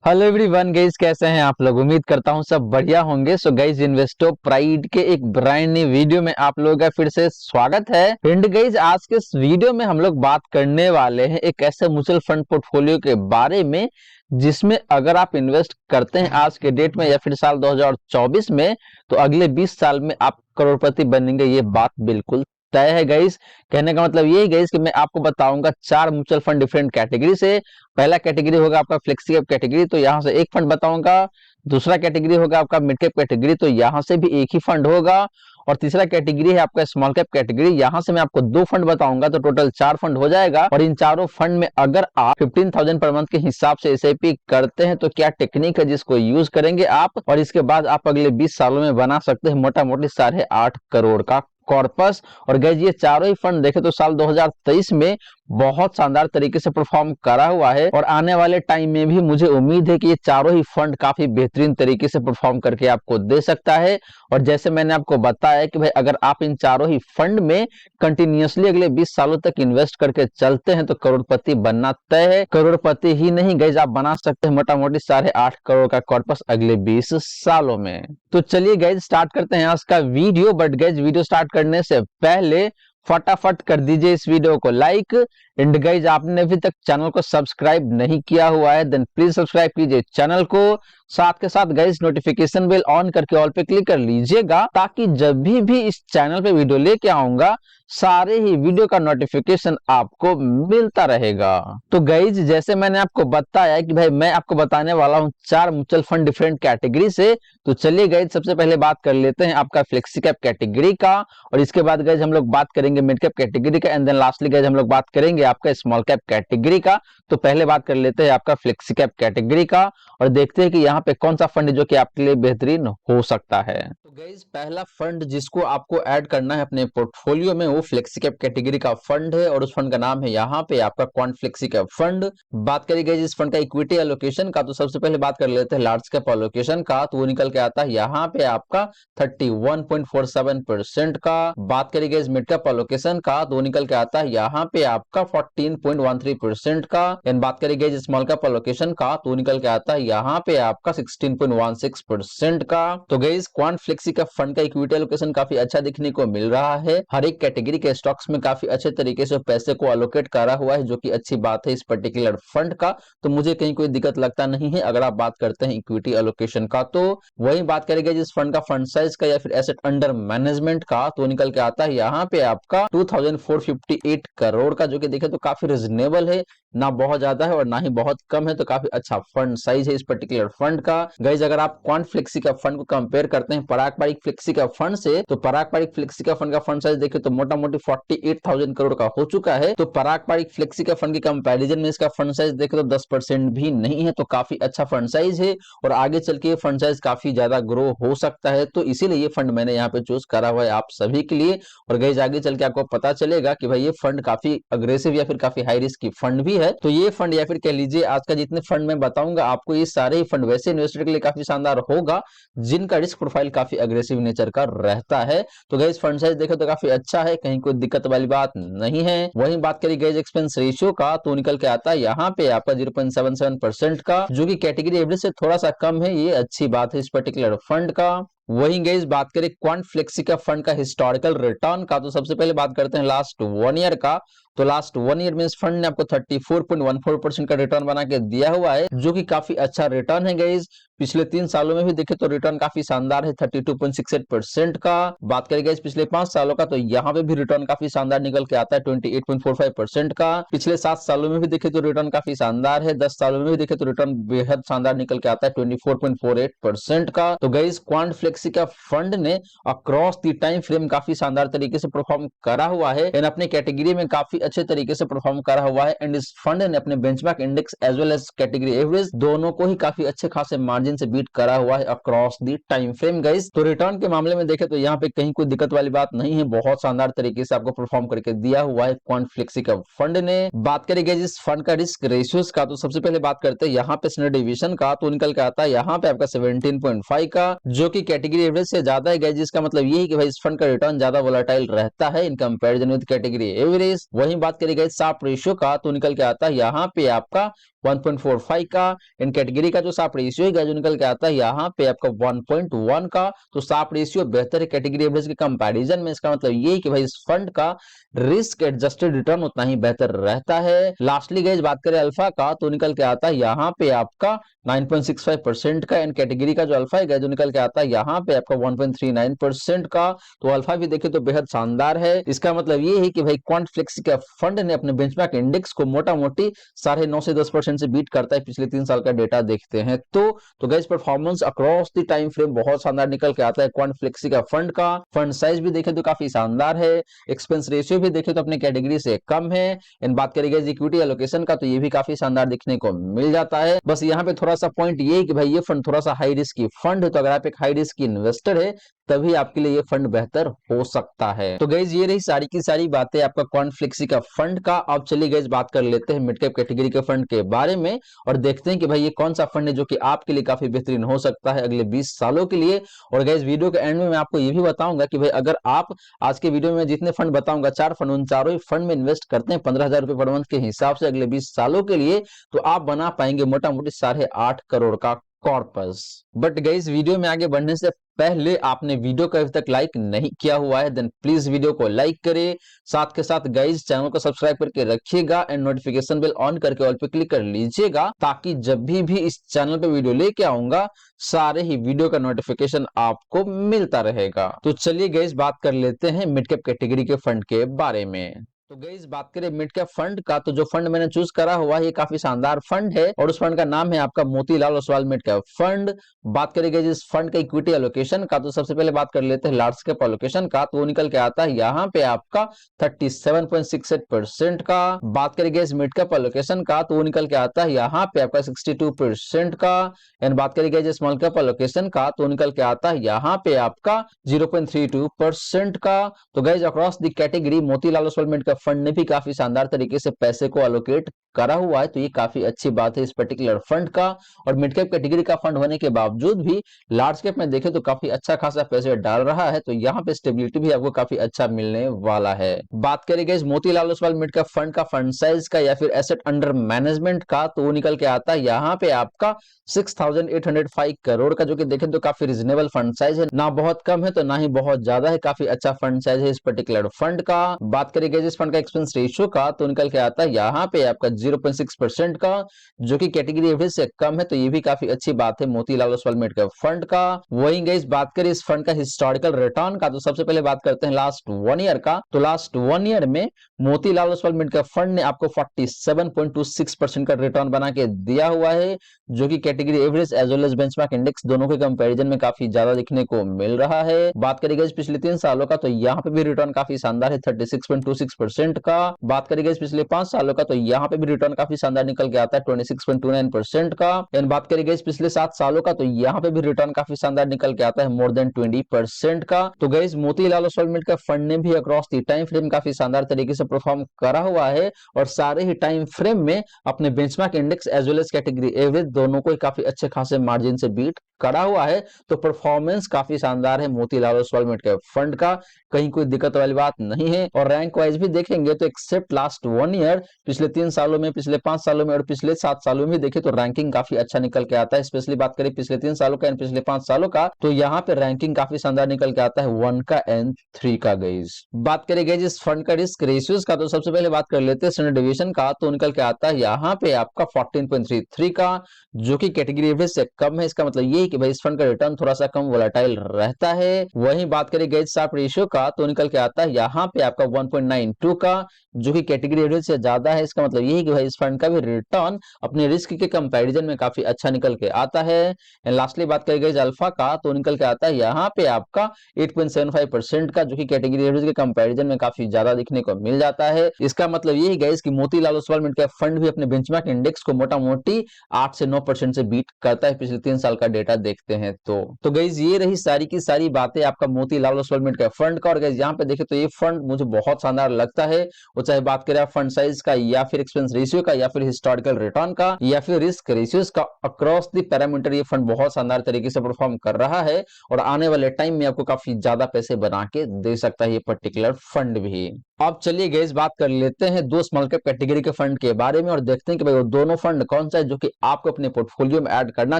Hello everyone guys, कैसे हैं आप लोग। उम्मीद करता हूं सब बढ़िया होंगे। सो गाइस, इन्वेस्टो प्राइड के एक ब्रांड न्यू वीडियो में आप लोगों का फिर से स्वागत है। एंड गाइस, आज के इस वीडियो में हम लोग बात करने वाले हैं एक ऐसे म्यूचुअल फंड पोर्टफोलियो के बारे में जिसमें अगर आप इन्वेस्ट करते हैं आज के डेट में या फिर साल 2024 में, तो अगले 20 साल में आप करोड़पति बनेंगे। ये बात बिल्कुल तय है गाइस। कहने का मतलब यही गाइस कि मैं आपको बताऊंगा 4 म्यूचुअल फंड डिफरेंट कैटेगरी से। पहला कैटेगरी होगा आपका फ्लेक्सी कैप कैटेगरी, तो यहाँ से एक फंड बताऊंगा। दूसरा कैटेगरी होगा आपका मिड कैप कैटेगरी, तो यहाँ से भी एक ही फंड होगा। और तीसरा कैटेगरी है आपका स्मॉल कैप कैटेगरी, यहाँ से मैं आपको 2 फंड बताऊंगा, तो टोटल 4 फंड हो जाएगा। और इन चारों फंड में अगर आप 15,000 पर मंथ के हिसाब से एसआईपी करते हैं तो क्या टेक्निक है जिसको यूज करेंगे आप, और इसके बाद आप अगले 20 सालों में बना सकते हैं मोटा मोटी 8.5 करोड़ का कॉर्पस। और गैस, ये चारों ही फंड देखे तो साल 2023 में बहुत शानदार तरीके से परफॉर्म करा हुआ है, और आने वाले टाइम में भी मुझे उम्मीद है कि ये चारों ही फंड काफी बेहतरीन तरीके से परफॉर्म करके आपको दे सकता है। और जैसे मैंने आपको बताया कि भाई अगर आप इन चारों ही फंड में कंटिन्यूअसली अगले 20 सालों तक इन्वेस्ट करके चलते हैं तो करोड़पति बनना तय है। करोड़पति ही नहीं गैस, आप बना सकते हैं मोटा मोटी 8.5 करोड़ का कॉर्पस अगले 20 सालों में। तो चलिए गैस, स्टार्ट करते हैं आज का video. But gas, video start करने से पहले फटाफट कर दीजिए इस वीडियो को लाइक। एंड गाइज, आपने अभी तक चैनल को सब्सक्राइब नहीं किया हुआ है देन प्लीज सब्सक्राइब कीजिए चैनल को। साथ के साथ गाइज, नोटिफिकेशन बेल ऑन करके ऑल पे क्लिक कर लीजिएगा, ताकि जब भी इस चैनल पे वीडियो लेके आऊंगा सारे ही वीडियो का नोटिफिकेशन आपको मिलता रहेगा। तो गाइज, जैसे मैंने आपको बताया कि भाई मैं आपको बताने वाला हूं 4 म्यूचुअल फंड डिफरेंट कैटेगरी से। तो चलिए गाइज, सबसे पहले बात कर लेते हैं आपका फ्लेक्सी कैप कैटेगरी का, और इसके बाद गाइज हम लोग बात करेंगे मिड कैप कैटेगरी का, एंड देन लास्टली गाइज हम लोग बात करेंगे आपका स्मॉल कैप कैटेगरी का। तो पहले बात कर लेते हैं आपका फ्लेक्सी कैप कैटेगरी का, और देखते हैं कि यहाँ पे कौन सा फंड है जो कि आपके लिए बेहतरीन हो सकता है। तो गाइज, पहला फंड जिसको आपको ऐड करना है अपने पोर्टफोलियो में वो फ्लेक्सी कैप कैटेगरी का फंड है, और उस फंड का नाम है यहाँ पे आपका क्वांट फ्लेक्सी कैप फंड। बात करी गई इस फंड का इक्विटी एलोकेशन का, तो सबसे पहले बात कर लेते हैं लार्ज कैप एलोकेशन का। तो वो निकल के आता है यहाँ पे आपका 31.47% का। बात करी गई मिड कैप एलोकेशन का, तो वो निकल के आता है यहाँ पे आपका 14.13% का। एंड बात करी गई स्मॉल कैप एलोकेशन का, तो निकल के आता है यहाँ पे आपका 16.16% का। तो गाइस, क्वांट फ्लेक्सी का फंड का इक्विटी एलोकेशन काफी अच्छा दिखने को मिल रहा है। हर एक कैटेगरी के स्टॉक्स में काफी अच्छे तरीके से पैसे को अलोकेट करा हुआ है, जो कि अच्छी बात है इस पर्टिकुलर फंड का। तो मुझे कहीं कोई दिक्कत लगता नहीं है अगर आप बात करते हैं इक्विटी एलोकेशन का। तो वही बात करेंगे जिस फंड का फंड साइज का या फिर एसेट अंडर मैनेजमेंट का, तो निकल के आता है यहाँ पे आपका 2458 करोड़ का, जो कि देखे तो काफी रिजनेबल है, ना बहुत ज्यादा है और ना ही बहुत कम है। तो काफी अच्छा फंड साइज है इस पर्टिकुलर फंड का। गाइज, अगर आप क्वांट फ्लेक्सी का फंड को कंपेयर करते हैं पारंपरिक फ्लेक्सी का फंड से, तो पारंपरिक फ्लेक्सी का फंड का फंड साइज देखें तो मोटा मोटी 48,000 करोड़ का हो चुका है। तो पारंपरिक फ्लेक्सी का फंड के कंपैरिजन में इसका फंड साइज देखें तो 10% भी नहीं है। तो काफी अच्छा फंड साइज है, और आगे चल के फंड साइज काफी ज्यादा ग्रो हो सकता है। तो इसीलिए ये फंड मैंने यहाँ पे चूज करा हुआ है आप सभी के लिए। और गाइज, आगे चल के आपको पता चलेगा कि भाई ये फंड काफी अग्रेसिव या फिर काफी हाई रिस्क की फंड भी है। तो ये फंड या फिर कह लीजिए आज का जितने फंड मैं बताऊंगा आपको, ये सारे ही फंड वैसे इन्वेस्टर के लिए काफी शानदार होगा जिनका रिस्क प्रोफाइल काफी अग्रेसिव नेचर का रहता है। तो गाइस, फंड साइज देखो तो काफी अच्छा है, कहीं कोई दिक्कत वाली बात नहीं है। वहीं बात करी गाइस एक्सपेंस रेशियो का, तो निकल के आता है यहाँ पे आपका 0.77% का, जो कि कैटेगरी एवरेज से थोड़ा सा कम है। ये अच्छी बात है इस पर्टिकुलर फंड का। वहीं गाइस, बात करें क्वांट फ्लेक्सी का फंड का हिस्टोरिकल रिटर्न का, तो सबसे पहले बात करते हैं लास्ट 1 ईयर का। तो लास्ट 1 ईयर में इस फंड ने आपको 34.14% का रिटर्न बना के दिया हुआ है, जो कि काफी अच्छा रिटर्न है गाइस। पिछले 3 सालों में भी देखे तो रिटर्न काफी शानदार है 32.68% का। बात करें गाइस पिछले 5 सालों का, तो यहाँ पे भी रिटर्न काफी शानदार निकल के आता है 28.45% का। पिछले 7 सालों में भी देखे तो रिटर्न काफी शानदार है। 10 सालों में भी देखे तो रिटर्न बेहद शानदार निकल के आता है 24.48% का। तो गाइस, क्वांट फ्लेक्सी का फंड ने अक्रॉस द टाइम फ्रेम काफी शानदार तरीके से परफॉर्म करा हुआ है, एंड अपने कैटेगरी में काफी अच्छे तरीके से परफॉर्म करा हुआ है। एंड इस फंड ने अपने benchmark index as well as category average दोनों को ही काफी अच्छे खासे मार्जिन से बीट करा हुआ है across the time frame guys. तो रिटर्न के मामले में देखें तो यहाँ पे कहीं कोई दिक्कत वाली बात नहीं है, बहुत शानदार तरीके से आपको परफॉर्म करके दिया हुआ है क्वांट फ्लेक्सी का फंड ने। बात करेंगे इस फंड का रिस्क रेशियोज का, तो सबसे पहले बात करते हैं यहाँ पे स्टैंडर्ड डिवीजन का, तो निकल के आता है यहाँ पे आपका 17.5 का, जो कि कैटेगरी एवरेज से ज्यादा है गाइस। जिसका मतलब ये है कि भाई इस फंड का रिटर्न ज्यादा वोलेटाइल रहता है in comparison with category average. वही वहीं बात करी गई साप रेशियो का तो निकल के आता है यहाँ पे आपका 1.45 का। इन कैटेगरी का जो साप रेशियो है जो निकल के आता है यहाँ पे आपका 1.1 का। तो साप रेशियो बेहतर है कैटेगरी एवरेज के कंपैरिजन में। इसका मतलब ये है कि भाई इस फंड का रिस्क एडजस्टेड रिटर्न उतना ही बेहतर रहता है। लास्टली गाइस बात करें अल्फा का तो निकल के आता है यहाँ पे आपका 9.65% का। इन कैटेगरी का जो अल्फा है जो निकल के आता है यहाँ पे आपका 1.39% का। तो अल्फा भी देखे तो बेहद शानदार है। इसका मतलब ये है कि भाई क्वांट फ्लेक्सी का फंड ने अपने बेंचमार्क इंडेक्स को मोटा मोटी 9.5 से 10% से बीट करता है पिछले 3 साल का डेटा देखते हैं तो guys performance across the time frame बहुत शानदार निकल के आता है क्वांट फ्लेक्सी का फंड का। फंड साइज भी देखे तो काफी शानदार है। एक्सपेंस रेशियो भी देखे तो अपने कैटेगरी से कम है। इन बात करें इक्विटी एलोकेशन का तो ये भी काफी शानदार दिखने को मिल जाता है। बस यहाँ पे थोड़ा सा पॉइंट ये है कि भाई ये फंड थोड़ा सा हाई रिस्क की फंड है। तो अगर आप एक हाई रिस्क की इन्वेस्टर है तभी आपके लिए ये फंड बेहतर हो सकता है। तो गाइस ये रही सारी की सारी बातें आपका क्वांट फ्लेक्सी का फंड का। अब चलिए गाइस बात कर लेते हैं मिड कैप कैटेगरी के फंड के बारे में और देखते हैं कि भाई ये कौन सा फंड है जो कि आपके लिए काफी बेहतरीन हो सकता है अगले 20 सालों के लिए। और गाइस वीडियो के एंड में मैं आपको ये भी बताऊंगा कि भाई अगर आप आज के वीडियो में जितने फंड बताऊंगा 4 फंड, उन चारों ही फंड में इन्वेस्ट करते हैं 15,000 रुपए पर मंथ के हिसाब से अगले 20 सालों के लिए तो आप बना पाएंगे मोटा मोटी 8.5 करोड़ का कॉर्पस। बट गाइस वीडियो में आगे बढ़ने से पहले आपने वीडियो को अभी तक लाइक नहीं किया हुआ है देन प्लीज वीडियो को लाइक करें। साथ के साथ गाइस चैनल को सब्सक्राइब करके रखिएगा एंड नोटिफिकेशन बेल ऑन करके ऑल पे क्लिक कर लीजिएगा ताकि जब भी इस चैनल पे वीडियो लेके आऊंगा सारे ही वीडियो का नोटिफिकेशन आपको मिलता रहेगा। तो चलिए गाइस बात कर लेते हैं मिड कैप कैटेगरी के फंड के बारे में। तो गाइस बात करें मिड कैप फंड का तो जो फंड मैंने चूज करा हुआ है ये काफी शानदार फंड है और उस फंड का नाम है आपका Motilal Oswal mid cap fund. बात करें गाइस इस फंड का इक्विटी एलोकेशन का तो सबसे पहले बात कर लेते हैं लार्ज कैप एलोकेशन का तो वो निकल के आता है यहाँ पे आपका 37.68% का। बात करें गाइस मिड कैप एलोकेशन का तो वो निकल के आता है यहाँ पे आपका 62% का। एंड बात करें गाइस स्मॉल कैप एलोकेशन का तो निकल के आता है यहाँ पे आपका 0.32% का। तो guys across the category Motilal Oswal mid cap fund ने भी काफी शानदार तरीके से पैसे को अलोकेट करा हुआ है तो ये काफी अच्छी बात है इस पर्टिकुलर फंड का। और मिड कैप कैटेगरी का फंड होने के बावजूद भी लार्ज कैप में देखें तो काफी अच्छा खासा पैसे डाल रहा है तो यहाँ पे स्टेबिलिटी भी आपको काफी अच्छा मिलने वाला है। बात करें guys Motilal Oswal mid cap fund का फंड साइज का या फिर एसेट अंडर मैनेजमेंट का तो वो निकल के आता है यहाँ पे आपका 6,805 करोड़ का जो कि देखें तो काफी रिजनेबल फंड साइज है। ना बहुत कम है तो ना ही बहुत ज्यादा है, काफी अच्छा फंड साइज है इस पर्टिकुलर फंड का। बात करें गाइस इस फंड का एक्सपेंस रेशियो का तो निकल के आता है यहाँ पे आपका 0.6% का जो कि कैटेगरी एवरेज से कम है तो ये भी काफी अच्छी बात है Motilal Oswal mid cap fund का। वहीं गाइस बात करें इस फंड का हिस्टोरिकल रिटर्न का तो सबसे पहले बात करते हैं लास्ट 1 ईयर का। तो लास्ट 1 ईयर में Motilal Oswal mid cap fund ने आपको 47.26% का रिटर्न बना के दिया हुआ है जो कि category average as well as benchmark index दोनों के कंपैरिजन में काफी ज्यादा दिखने को मिल रहा है। बात करें गाइस पिछले 3 सालों का तो यहाँ पे भी रिटर्न काफी शानदार है 36.26% का। बात करें गाइस पिछले 5 सालों का तो यहाँ पे भी रिटर्न काफी शानदार निकल के आता है 26.29% का। एंड बात करें गाइस पिछले 7 सालों का तो यहाँ पे भी रिटर्न काफी शानदार निकल के आता है मोर देन 20% का। तो guys Motilal Oswal mid cap fund ने भी अक्रॉस द टाइम फ्रेम काफी शानदार तरीके से परफॉर्म करा हुआ है और सारे ही टाइम फ्रेम में अपने benchmark index as well as category average दोनों को काफी अच्छे खासे मार्जिन से बीट करा हुआ है। तो परफॉर्मेंस काफी शानदार है Motilal Oswal mid cap fund का, कहीं कोई दिक्कत वाली बात नहीं है। और रैंक वाइज भी देखेंगे तो एक्सेप्ट लास्ट 1 ईयर पिछले 3 सालों में, पिछले 5 सालों में और पिछले 7 सालों में देखे तो रैंकिंग काफी अच्छा निकल के आता है। स्पेशली बात करें पिछले 3 सालों का एंड पिछले 5 सालों का तो यहाँ पे रैंकिंग काफी शानदार निकल के आता है 1 का एंड 3 का। गाइस बात करें गाइस इस फंड का रिस्क रेशियोज का तो सबसे पहले बात कर लेते हैं स्टैंडर्ड डेविएशन का तो निकल के आता है यहाँ पे आपका 14.33 का जो कि कैटेगरी एवरेज से कम है। इसका मतलब ये है कि भाई इस फंड का रिटर्न थोड़ा सा कम वोलेटाइल रहता है। वहीं बात करें गाइस शार्प रेशियो का तो निकल के आता है यहाँ पे आपका 1.92 का जो कि कैटेगरी एवरेज से ज्यादा है। इसका मतलब ये है कि भाई इस फंड का भी रिटर्न अपने रिस्क के कंपैरिजन में काफी अच्छा निकल के आता है। एंड लास्टली बात करें गाइस अल्फा का तो निकल के आता है यहाँ पे आपका 8.75% का जो कि कैटेगरी एवरेज के कंपैरिजन में काफी ज्यादा दिखने को मिल जाता है। इसका मतलब ये है गाइस कि Motilal Oswal mid cap fund भी अपने बेंचमार्क इंडेक्स को मोटा मोटी 8 से 9% से बीट करता है पिछले 3 साल का डेटा देखते हैं तो गाइस ये रही सारी की सारी बातें आपका Motilal Oswal mid cap fund का। और गाइस यहाँ पे देखें तो ये फंड मुझे बहुत शानदार लगता है, वो चाहे बात करें आप फंड साइज का या फिर एक्सपेंस रेशियो का या फिर हिस्टोरिकल रिटर्न का या फिर रिस्क रेशियोज का, अक्रॉस द पैरामीटर ये फंड बहुत शानदार तरीके से परफॉर्म कर रहा है और आने वाले टाइम में आपको काफी ज्यादा पैसे बना के दे सकता है ये पर्टिकुलर फंड भी। अब चलिए गाइस बात कर लेते हैं दो स्मॉल कैप कैटेगरी के फंड के बारे में और देखते हैं कि भाई वो दोनों फंड कौन सा है जो कि आपको अपने पोर्टफोलियो में ऐड करना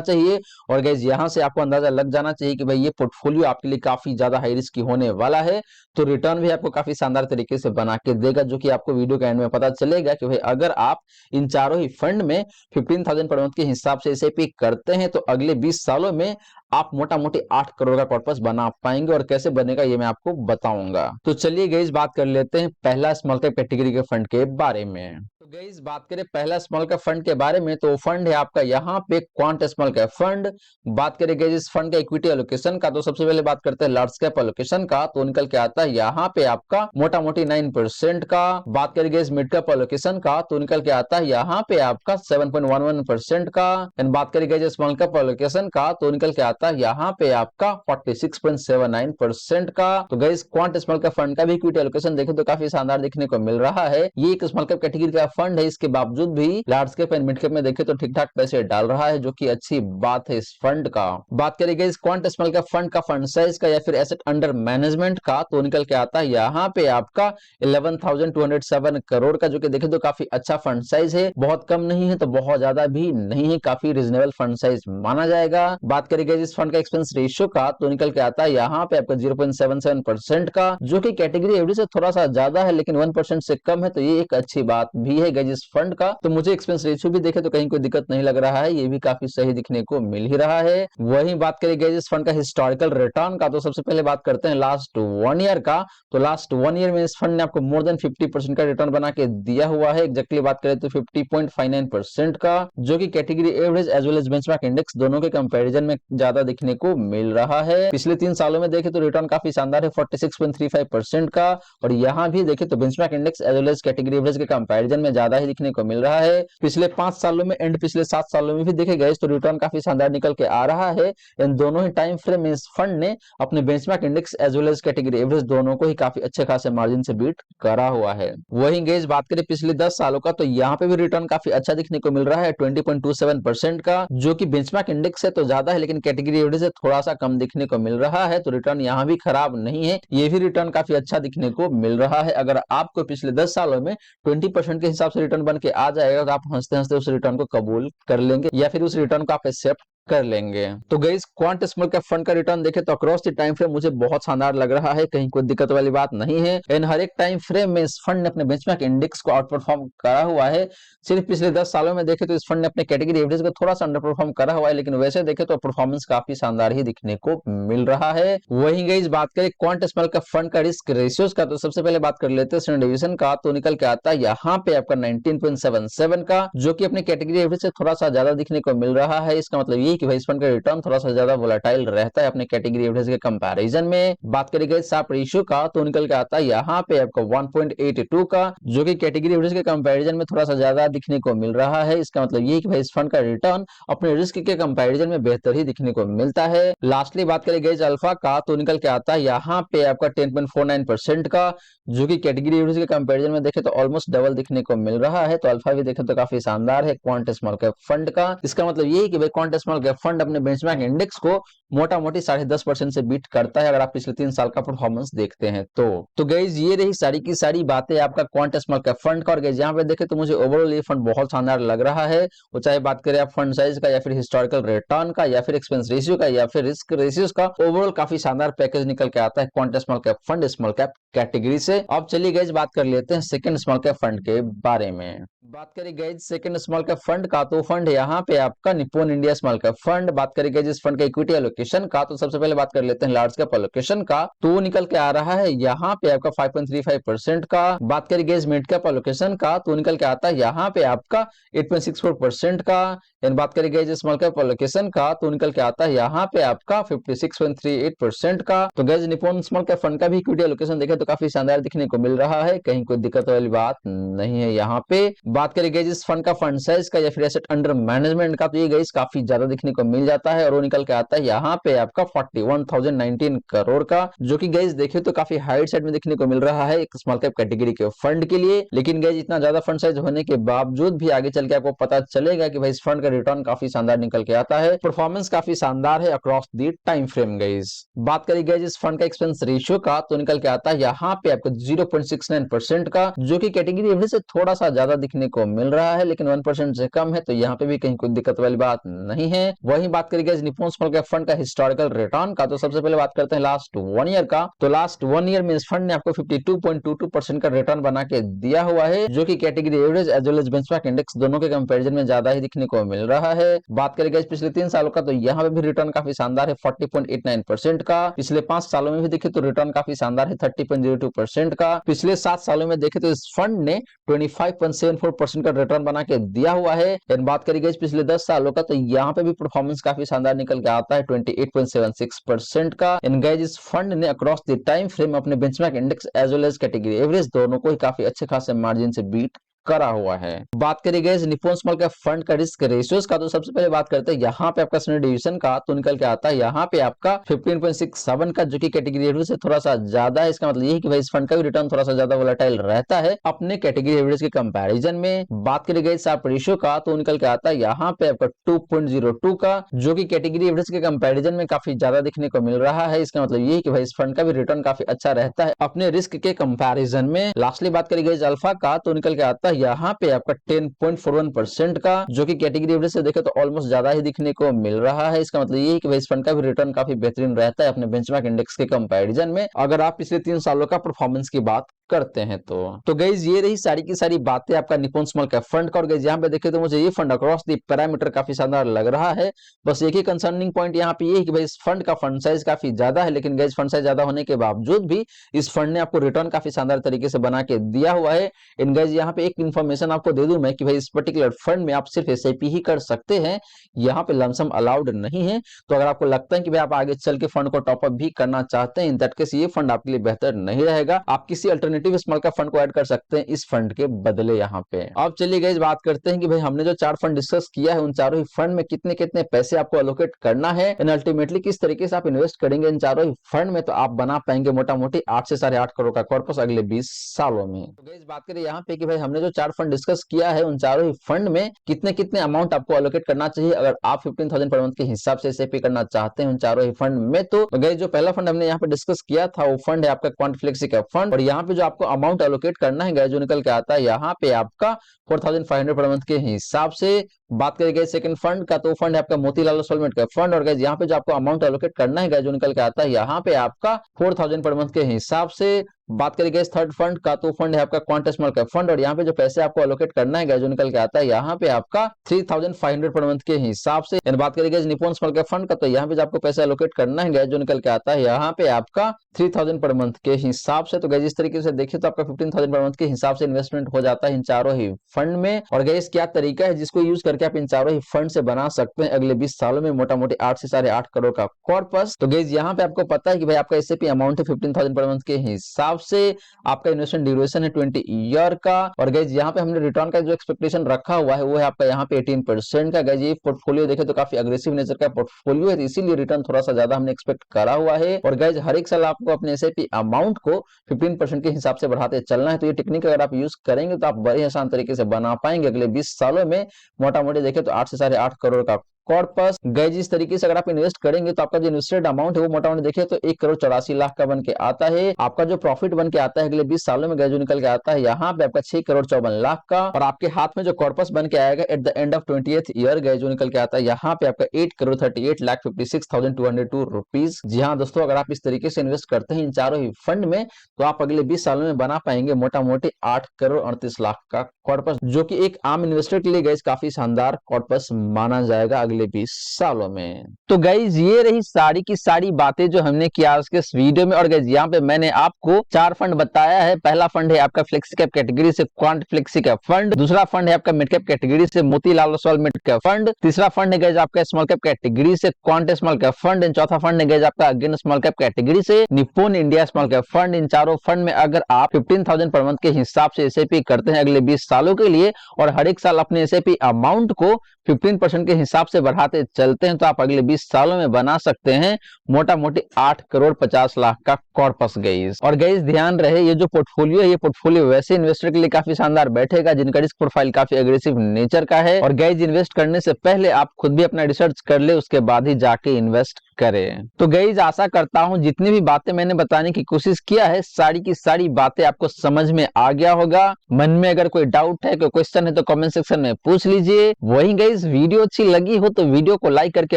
चाहिए। और गाइस यहां से आपको अंदाजा लग जाना चाहिए कि भाई ये पोर्टफोलियो आपके लिए काफी ज्यादा हाई रिस्क होने वाला है, तो रिटर्न भी आपको काफी शानदार तरीके से बना के देगा, जो कि आपको वीडियो के एंड में पता चलेगा कि भाई अगर आप इन चारों ही फंड में 15,000 पर मंथ के हिसाब से एसआईपी करते हैं तो अगले 20 सालों में आप मोटा मोटी 8 करोड़ का कॉर्पस बना पाएंगे। और कैसे बनेगा ये मैं आपको बताऊंगा। तो चलिए गाइस बात कर लेते हैं पहला स्मॉल कैप कैटेगरी के फंड के बारे में। तो गाइस बात करें पहला स्मॉल कैप फंड के बारे में तो फंड है आपका यहाँ पे क्वांट स्मॉल कैप फंड। बात करें गाइस इस फंड का इक्विटी एलोकेशन का तो सबसे पहले बात करते हैं लार्ज कैप एलोकेशन का, तो निकल के आता है यहाँ पे आपका मोटा मोटी 9% का। बात करें गाइस मिड कैप एलोकेशन का तो निकल के आता है यहाँ पे आपका 7.11% का। एंड बात करें गाइस स्मॉल कैप एलोकेशन का तो निकल के आता है यहाँ पे आपका 46.79% का। तो guys quant small cap fund का भी इक्विटी एलोकेशन देखें तो काफी शानदार देखने को मिल रहा है। ये एक स्मॉल कैप कैटेगरी का फंड है, इसके बावजूद भी large cap and mid cap में देखें तो ठीक ठाक पैसे डाल रहा है, जो कि अच्छी बात है इस फंड का। बात करेंगे इस क्वांट स्मॉल कैप फंड का फंड साइज का या फिर एसेट अंडर मैनेजमेंट का तो निकल के आता है यहाँ पे आपका 11,207 करोड़ का, जो कि देखें तो काफी अच्छा फंड साइज है, बहुत कम नहीं है तो बहुत ज्यादा भी नहीं है, काफी रीजनेबल फंड साइज माना जाएगा। बात करेंगे इस फंड का एक्सपेंस रेशियो का तो निकल के आता है यहाँ पे आपका 0.77% का, जो कि कैटेगरी एवरेज से थोड़ा सा ज्यादा है लेकिन 1% से कम है, तो ये एक अच्छी बात भी है गाइस इस फंड का। तो मुझे एक्सपेंस रेशियो भी देखे तो कहीं कोई दिक्कत नहीं लग रहा है, ये भी काफी सही दिखने को मिल ही रहा है। वहीं बात करें गाइस इस फंड का हिस्टोरिकल रिटर्न का तो सबसे पहले बात करते हैं लास्ट 1 ईयर का। तो लास्ट 1 ईयर में इस फंड ने आपको मोर देन 50% का रिटर्न बना के दिया हुआ है। एग्जैक्टली बात करें तो 50.59% का, जो कि category average as well as benchmark index दोनों के कंपैरिजन में ज्यादा दिखने को मिल रहा है। पिछले 3 सालों में देखें तो रिटर्न काफी शानदार है 46.35% का, और यहाँ भी देखें तो benchmark index as well as category average के कंपैरिजन में ज्यादा ही दिखने को मिल रहा है। पिछले 5 सालों में एंड पिछले 7 सालों में भी देखे गए तो रिटर्न काफी शानदार निकल के आ रहा है। इन दोनों ही टाइम फ्रेम में इस फंड ने अपने benchmark index as well as category average दोनों को ही काफी अच्छे खासे मार्जिन से बीट करा हुआ है। वहीं गाइस बात करें पिछले 10 सालों का तो यहाँ पे भी रिटर्न काफी अच्छा दिखने को मिल रहा है 20.27% का, जो कि बेंचमार्क इंडेक्स से तो ज्यादा है लेकिन कैटेगरी एवरेज से थोड़ा सा कम दिखने को मिल रहा है। तो रिटर्न यहाँ भी खराब नहीं है, ये भी रिटर्न काफी अच्छा दिखने को मिल रहा है। अगर आपको पिछले 10 सालों में 20% के हिसाब से रिटर्न बन के आ जाएगा तो आप हंसते हंसते उस रिटर्न को कबूल कर लेंगे या फिर उस रिटर्न को आप एक्सेप्ट कर लेंगे। तो guys quant small cap fund का रिटर्न देखें तो अक्रॉस द टाइम फ्रेम मुझे बहुत शानदार लग रहा है, कहीं कोई दिक्कत वाली बात नहीं है। इन हर एक टाइम फ्रेम में इस फंड ने अपने बेंचमार्क इंडेक्स को आउट परफॉर्म करा हुआ है। सिर्फ पिछले 10 सालों में देखें तो इस फंड ने अपने कैटेगरी एवरेज को थोड़ा सा अंडर परफॉर्म करा हुआ है, लेकिन वैसे देखें तो परफॉर्मेंस काफी शानदार ही दिखने को मिल रहा है। वहीं गाइस बात करें क्वांट स्मॉल कैप फंड का रिस्क रेशियोज का तो सबसे पहले बात कर लेते हैं स्टैंडर्ड डिवीजन का, तो निकल के आता है यहाँ पे आपका 19.77 का, जो कि अपने कैटेगरी एवरेज से थोड़ा सा ज्यादा दिखने को मिल रहा है। इसका मतलब ये कि भाई इस फंड का रिटर्न थोड़ा सा ज्यादा वोलेटाइल रहता है अपने कैटेगरी एवरेज के कंपैरिजन में। बात करेंगे शार्प रेशियो का तो निकल के आता है यहाँ पे आपका 1.82 का, जो कि कैटेगरी एवरेज के कंपैरिजन में थोड़ा सा ज्यादा दिखने को मिल रहा है। इसका मतलब ये कि भाई इस फंड का रिटर्न अपने रिस्क के कंपैरिजन में बेहतर ही दिखने को मिलता है। लास्टली बात करेंगे अल्फा का तो निकल के आता है यहाँ पे आपका 10.49% का, जो कि कैटेगरी एवरेज के कंपैरिजन में देखे तो ऑलमोस्ट डबल दिखने को मिल रहा है। तो अल्फा भी देखे तो काफी शानदार है क्वांट स्मॉल कैप फंड का। इसका मतलब ये है कि भाई क्वांट स्मॉल कैप फंड अपने बेंचमार्क इंडेक्स को मोटा मोटी 10.5% से बीट करता है अगर आप पिछले 3 साल का परफॉर्मेंस देखते हैं तो गाइज ये रही सारी की सारी बातें आपका क्वांट स्मॉल कैप फंड का। और गाइज यहाँ पे देखे तो मुझे ओवरऑल ये फंड बहुत शानदार लग रहा है, वो चाहे बात करें आप फंड साइज का या फिर हिस्टोरिकल रिटर्न का या फिर एक्सपेंस रेशियो का या फिर रिस्क रेशियोज का, ओवरऑल काफी शानदार पैकेज निकल के आता है quant small cap fund small cap category से। अब चलिए गाइज बात कर लेते हैं सेकंड स्मॉल कैप फंड के बारे में। बात करें guys second small cap fund का तो फंड यहाँ पे आपका Nippon India small cap fund. बात करें गाइज इस फंड का इक्विटी एलोकेशन एलोकेशन का, तो सबसे पहले बात कर लेते हैं लार्ज कैप एलोकेशन का। तो निकल के आ रहा है यहाँ पे आपका 5.35% का। बात करें गाइस मिड कैप एलोकेशन का, तो निकल के आता है यहाँ पे आपका 8.64% का। एंड बात करें गाइस स्मॉल कैप एलोकेशन का, तो निकल के आता है यहाँ पे आपका 56.38% का। तो guys Nippon small cap fund का भी इक्विटी एलोकेशन देखें तो काफी शानदार दिखने को मिल रहा है, कहीं कोई दिक्कत वाली बात नहीं है यहाँ पे। बात करें गाइस इस फंड का फंड साइज का या फिर एसेट अंडर मैनेजमेंट का, तो ये गाइस काफी ज्यादा दिखने को मिल जाता है और वो निकल के आता है यहाँ पे आपका 41,019 करोड़ का, जो कि गाइस देखे तो काफी हाइट साइड में दिखने को मिल रहा है एक स्मॉल कैप कैटेगरी के फंड के लिए। लेकिन गाइस इतना ज्यादा फंड साइज होने के बावजूद भी आगे चल के आपको पता चलेगा कि भाई इस फंड का रिटर्न काफी शानदार निकल के आता है, परफॉर्मेंस काफी शानदार है across the time frame guys. बात करें गाइस इस फंड का एक्सपेंस रेशियो का, तो निकल के आता है यहाँ पे आपको 0.69% का, जो कि कैटेगरी एवरेज से थोड़ा सा ज्यादा दिखने को मिल रहा है, लेकिन 1% से कम है, तो यहाँ पे भी कहीं कोई दिक्कत वाली बात नहीं है। वहीं बात करें guys Nippon small cap fund का हिस्टोरिकल रिटर्न का, तो सबसे पहले बात करते हैं लास्ट 1 ईयर का। तो लास्ट 1 ईयर में इस फंड ने आपको 52.22% का रिटर्न बना के दिया हुआ है, जो कि category average as well as benchmark index दोनों के कंपैरिजन में ज्यादा ही दिखने को मिल रहा है। बात करें गाइस पिछले 3 सालों का, तो यहाँ पे भी रिटर्न काफी शानदार है 40.89% का। पिछले 5 सालों में भी देखे तो रिटर्न काफी शानदार है 30.02% का। पिछले 7 सालों में देखे तो इस फंड ने 25.74% का रिटर्न बना के दिया हुआ है। एंड बात करें गाइस पिछले 10 सालों का, तो यहाँ पे भी परफॉर्मेंस काफी शानदार निकल के आता है 28.76% का। एंड गाइस इस फंड ने अक्रॉस द टाइम फ्रेम अपने benchmark index as well as category average दोनों को ही काफी अच्छे खासे मार्जिन से बीट करा हुआ है। बात करें guys Nippon small cap fund का रिस्क रेशियोज का, तो सबसे पहले बात करते हैं यहाँ पे आपका स्टैंडर्ड डिवीजन का, तो निकल के आता है यहाँ पे आपका 15.67 का, जो कि कैटेगरी एवरेज से थोड़ा सा ज्यादा है। इसका मतलब ये है कि भाई इस फंड का भी रिटर्न थोड़ा सा ज्यादा वोलेटाइल रहता है अपने कैटेगरी एवरेज के कंपैरिजन में। बात करें गाइस शार्प रेशियो का, तो निकल के आता है यहाँ पे आपका 2.02 का, जो कि कैटेगरी एवरेज के कंपैरिजन में काफी ज्यादा दिखने को मिल रहा है। इसका मतलब ये है कि भाई इस फंड का भी रिटर्न काफी अच्छा रहता है अपने रिस्क के कंपैरिजन में। लास्टली बात करें गाइस अल्फा का, तो निकल के आता है यहाँ पे आपका 10.41% का, जो कि कैटेगरी एवरेज से देखे तो ऑलमोस्ट ज्यादा ही दिखने को मिल रहा है। इसका मतलब ये है कि भाई इस फंड का भी रिटर्न काफी बेहतरीन रहता है अपने बेंचमार्क इंडेक्स के कंपैरिजन में, अगर आप पिछले 3 सालों का परफॉर्मेंस की बात करते हैं तो गाइस ये रही सारी की सारी बातें आपका निप्पॉन स्मॉल कैप फंड का। और गाइस यहाँ पे देखे तो मुझे ये फंड अक्रॉस द पैरामीटर काफी शानदार लग रहा है। बस एक ही कंसर्निंग पॉइंट यहाँ पे ये है कि भाई इस फंड का फंड साइज काफी ज्यादा है, लेकिन गाइस फंड साइज ज्यादा होने के बावजूद भी इस फंड ने आपको रिटर्न काफी शानदार तरीके से बना के दिया हुआ है। इन गाइस यहाँ पे एक इन्फॉर्मेशन आपको दे दूं मैं कि भाई इस पर्टिकुलर फंड में आप सिर्फ एसआईपी ही कर सकते हैं, यहाँ पे लमसम अलाउड नहीं है। तो अगर आपको लगता है कि भाई आप आगे चल के फंड को टॉपअप भी करना चाहते हैं, इन दैट केस ये फंड आपके लिए बेहतर नहीं रहेगा। आप किसी अल्टरनेटिव स्मॉल कैप फंड को ऐड कर सकते हैं इस फंड के बदले यहाँ पे। अब चलिए गाइस बात करते हैं कि भाई हमने जो 4 फंड डिस्कस किया है उन चारों ही फंड में कितने कितने पैसे आपको अलोकेट करना है, एंड अल्टीमेटली किस तरीके से आप इन्वेस्ट करेंगे इन चारों ही फंड में, तो आप बना पाएंगे मोटा मोटी 8 से 8.5 करोड़ का कॉर्पस अगले 20 सालों में। तो गाइस बात करें यहाँ पे कि भाई हमने जो 4 फंड डिस्कस किया है उन चारों ही फंड में कितने कितने अमाउंट आपको अलोकेट करना चाहिए अगर आप 15,000 पर मंथ के हिसाब से एसआईपी करना चाहते हैं उन चारों ही फंड में। तो गाइस जो पहला फंड हमने यहाँ पे डिस्कस किया था वो फंड है आपका क्वांट फ्लेक्सी कैप फंड, और यहाँ पे जो आपको अमाउंट अलोकेट करना है गाइस जो निकल के आता है यहाँ पे आपका 4,500 पर मंथ के हिसाब से। बात करेंगे सेकंड फंड का, तो फंड है आपका Motilal Oswal mid cap fund, और गाइस यहाँ पे जो आपको अमाउंट अलोकेट करना है गाइस जो निकल के आता है यहाँ पे आपका 4,000 पर मंथ के हिसाब से। बात करेंगे थर्ड फंड का, तो फंड है आपका क्वांट स्मॉल कैप फंड, और यहाँ पे जो पैसे आपको अलोकेट करना है गाइस जो निकल के आता है यहाँ पे आपका 3,500 पर मंथ के हिसाब से। बात करेंगे निप्पॉन स्मॉल कैप फंड का, तो यहाँ पे जो आपको पैसे अलोकेट करना है गाइस जो निकल के आता है यहाँ पे आपका 3,000 पर मंथ के हिसाब से। तो गाइस इस तरीके से देखिए तो आपका 15,000 पर मंथ के हिसाब से इन्वेस्टमेंट हो जाता है इन चारों ही फंड में। और गाइस क्या तरीका है जिसको यूज करके आप इन चारों ही फंड से बना सकते हैं अगले 20 सालों में मोटा मोटी 8 से 8.5 करोड़ का कॉर्पस। तो गाइस यहाँ पे आपको पता है कि भाई आपका एसआईपी अमाउंट है 15,000 पर मंथ के हिसाब से, आपका इन्वेस्टमेंट ड्यूरेशन है 20 ईयर का, और गाइस यहाँ पे हमने रिटर्न का जो एक्सपेक्टेशन रखा हुआ है वो है आपका यहाँ पे 18% का। गाइस ये पोर्टफोलियो देखे तो काफी अग्रेसिव नेचर का पोर्टफोलियो है, इसीलिए रिटर्न थोड़ा सा ज्यादा हमने एक्सपेक्ट करा हुआ है। और गाइस हर एक साल आपको अपने एसआईपी अमाउंट को 15% के हिसाब से बढ़ाते चलना है। तो ये टेक्निक अगर आप यूज करेंगे तो आप बड़े आसान तरीके से बना पाएंगे अगले 20 सालों में मोटा मोटी देखे तो 8 से 8.5 करोड़ का कॉर्पस। गाइस इस तरीके से अगर आप इन्वेस्ट करेंगे तो आपका जो इन्वेस्टेड अमाउंट है वो मोटा मोटी देखिए तो 1,84,00,000 का बन के आता है। आपका जो प्रॉफिट बन के आता है अगले 20 सालों में गाइस जो निकल के आता है यहाँ पे आपका 6,54,00,000 का, और आपके हाथ में जो कॉर्पस बन के आएगा at the end of 20th year guys जो निकल के आता है यहाँ पे आपका 8,38,56,202 रुपीज। जी हाँ दोस्तों, अगर आप इस तरीके से इन्वेस्ट करते हैं इन चारों ही फंड में तो आप अगले 20 सालों में बना पाएंगे मोटा मोटी 8,38,00,000 का कॉर्पस, जो कि एक आम इन्वेस्टर के लिए गाइस काफी शानदार कॉर्पस माना जाएगा अगले अगले 20 सालों में। तो गाइज ये रही सारी की सारी बातें जो हमने किया आज के इस वीडियो में। और गाइज यहाँ पे मैंने आपको 4 फंड बताया है। पहला फंड है आपका फ्लेक्सी कैप कैटेगरी से क्वांट फ्लेक्सी कैप फंड, दूसरा फंड है आपका मिड कैप कैटेगरी से Motilal Oswal mid cap fund, तीसरा फंड है गाइज आपका स्मॉल कैप कैटेगरी से quant small cap fund, and चौथा फंड है गाइज आपका अगेन स्मॉल कैप कैटेगरी से Nippon India small cap fund. इन चारों फंड में अगर आप 15,000 पर मंथ के हिसाब से एसआईपी करते हैं अगले 20 सालों के लिए और हर एक साल अपने एसआईपी अमाउंट को 15% के हिसाब से बढ़ाते चलते हैं तो आप अगले 20 सालों में बना सकते हैं मोटा मोटी 8 करोड़ 50 लाख का कॉर्पस गाइस। और गाइस ध्यान रहे ये जो पोर्टफोलियो है ये पोर्टफोलियो वैसे इन्वेस्टर के लिए काफी शानदार बैठेगा जिनका रिस्क प्रोफाइल काफी एग्रेसिव नेचर का है। और गाइस इन्वेस्ट करने से पहले आप खुद भी अपना रिसर्च कर ले, उसके बाद ही जाके इन्वेस्ट करें। तो गाइस आशा करता हूं जितनी भी बातें मैंने बताने की कोशिश किया है सारी की सारी बातें आपको समझ में आ गया होगा। मन में अगर कोई डाउट है, कोई क्वेश्चन है तो कमेंट सेक्शन में पूछ लीजिए। वहीं गाइस वीडियो अच्छी लगी हो तो वीडियो को लाइक करके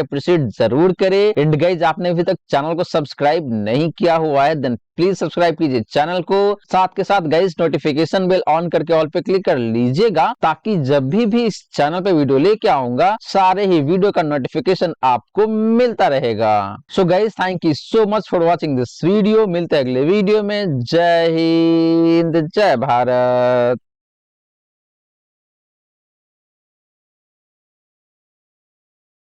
अप्रिशिएट जरूर करें। एंड गाइस आपने अभी तक चैनल को सब्सक्राइब नहीं किया हुआ है देन प्लीज सब्सक्राइब कीजिए चैनल को। साथ के साथ गाइस नोटिफिकेशन बेल ऑन करके ऑल पे क्लिक कर लीजिएगा ताकि जब भी इस चैनल पे वीडियो लेके आऊंगा सारे ही वीडियो का नोटिफिकेशन आपको मिलता रहेगा। So guys thank you so much for watching this video. मिलते हैं अगले वीडियो में। जय हिंद जय भारत।